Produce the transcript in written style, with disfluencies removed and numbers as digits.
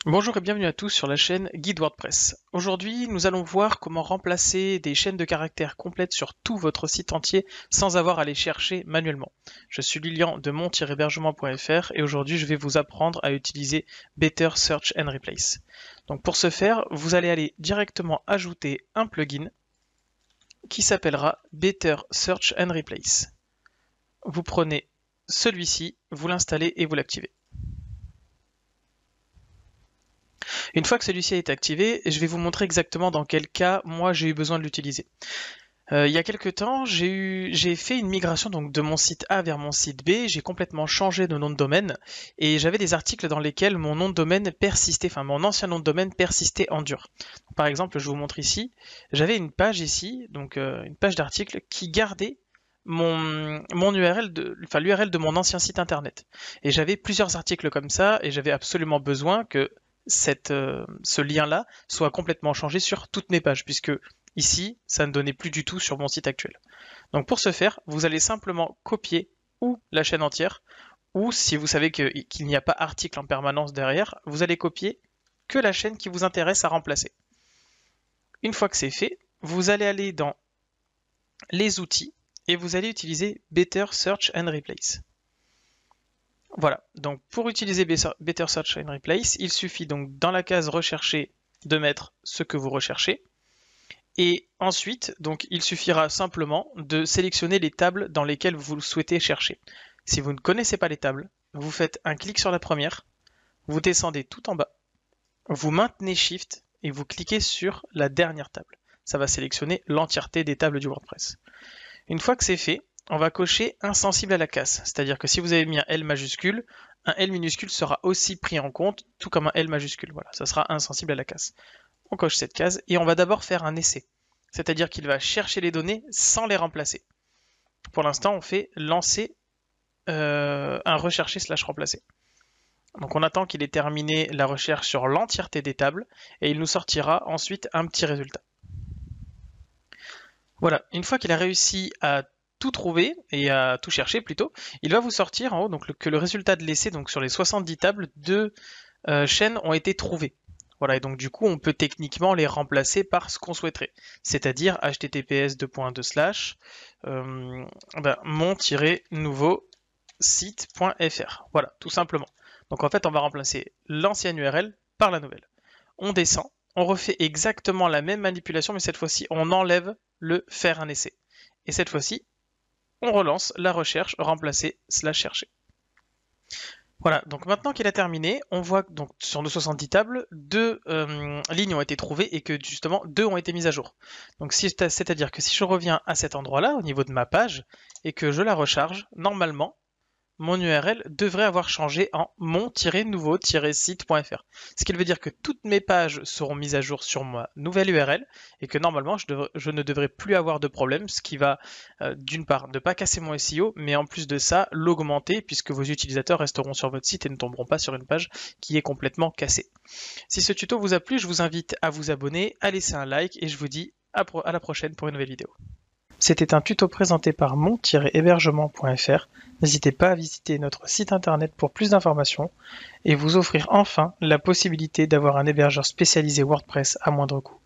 Bonjour et bienvenue à tous sur la chaîne Guide WordPress. Aujourd'hui, nous allons voir comment remplacer des chaînes de caractères complètes sur tout votre site entier sans avoir à les chercher manuellement. Je suis Lilian de mon-hébergement.fr et aujourd'hui, je vais vous apprendre à utiliser Better Search and Replace. Donc pour ce faire, vous allez aller directement ajouter un plugin qui s'appellera Better Search and Replace. Vous prenez celui-ci, vous l'installez et vous l'activez. Une fois que celui-ci a été activé, je vais vous montrer exactement dans quel cas moi j'ai eu besoin de l'utiliser. Il y a quelques temps, j'ai fait une migration donc de mon site A vers mon site B, j'ai complètement changé de nom de domaine et j'avais des articles dans lesquels mon nom de domaine persistait, enfin mon ancien nom de domaine persistait en dur. Par exemple, je vous montre ici, j'avais une page ici, donc une page d'article qui gardait mon URL l'URL de mon ancien site internet. Et j'avais plusieurs articles comme ça et j'avais absolument besoin que ce lien-là soit complètement changé sur toutes mes pages, puisque ici, ça ne donnait plus du tout sur mon site actuel. Donc pour ce faire, vous allez simplement copier ou la chaîne entière, ou si vous savez qu'il n'y a pas article en permanence derrière, vous allez copier que la chaîne qui vous intéresse à remplacer. Une fois que c'est fait, vous allez aller dans les outils et vous allez utiliser Better Search and Replace. Voilà, donc pour utiliser Better Search and Replace, il suffit donc dans la case rechercher de mettre ce que vous recherchez. Et ensuite, donc, il suffira simplement de sélectionner les tables dans lesquelles vous souhaitez chercher. Si vous ne connaissez pas les tables, vous faites un clic sur la première, vous descendez tout en bas, vous maintenez Shift et vous cliquez sur la dernière table. Ça va sélectionner l'entièreté des tables du WordPress. Une fois que c'est fait, on va cocher insensible à la casse. C'est-à-dire que si vous avez mis un L majuscule, un L minuscule sera aussi pris en compte, tout comme un L majuscule. Voilà, ça sera insensible à la casse. On coche cette case et on va d'abord faire un essai. C'est-à-dire qu'il va chercher les données sans les remplacer. Pour l'instant, on fait lancer un rechercher / remplacer. Donc on attend qu'il ait terminé la recherche sur l'entièreté des tables et il nous sortira ensuite un petit résultat. Voilà, une fois qu'il a réussi à tout trouver et à tout chercher plutôt, il va vous sortir en haut donc que le résultat de l'essai, donc sur les 70 tables, 2 chaînes ont été trouvées. Voilà, et donc du coup, on peut techniquement les remplacer par ce qu'on souhaiterait, c'est-à-dire https:// mon-nouveau site.fr. Voilà, tout simplement. Donc en fait, on va remplacer l'ancienne URL par la nouvelle. On descend, on refait exactement la même manipulation, mais cette fois-ci, on enlève le faire un essai. Et cette fois-ci, on relance la recherche remplacer / chercher. Voilà, donc maintenant qu'il a terminé, on voit que donc, sur nos 70 tables, 2 lignes ont été trouvées et que justement 2 ont été mises à jour. Donc c'est-à-dire que si je reviens à cet endroit-là, au niveau de ma page, et que je la recharge, normalement, mon URL devrait avoir changé en mon-nouveau-site.fr. Ce qui veut dire que toutes mes pages seront mises à jour sur ma nouvelle URL et que normalement je ne devrais plus avoir de problème, ce qui va d'une part ne pas casser mon SEO, mais en plus de ça l'augmenter puisque vos utilisateurs resteront sur votre site et ne tomberont pas sur une page qui est complètement cassée. Si ce tuto vous a plu, je vous invite à vous abonner, à laisser un like et je vous dis à la prochaine pour une nouvelle vidéo. C'était un tuto présenté par mon-hébergement.fr. N'hésitez pas à visiter notre site internet pour plus d'informations et vous offrir enfin la possibilité d'avoir un hébergeur spécialisé WordPress à moindre coût.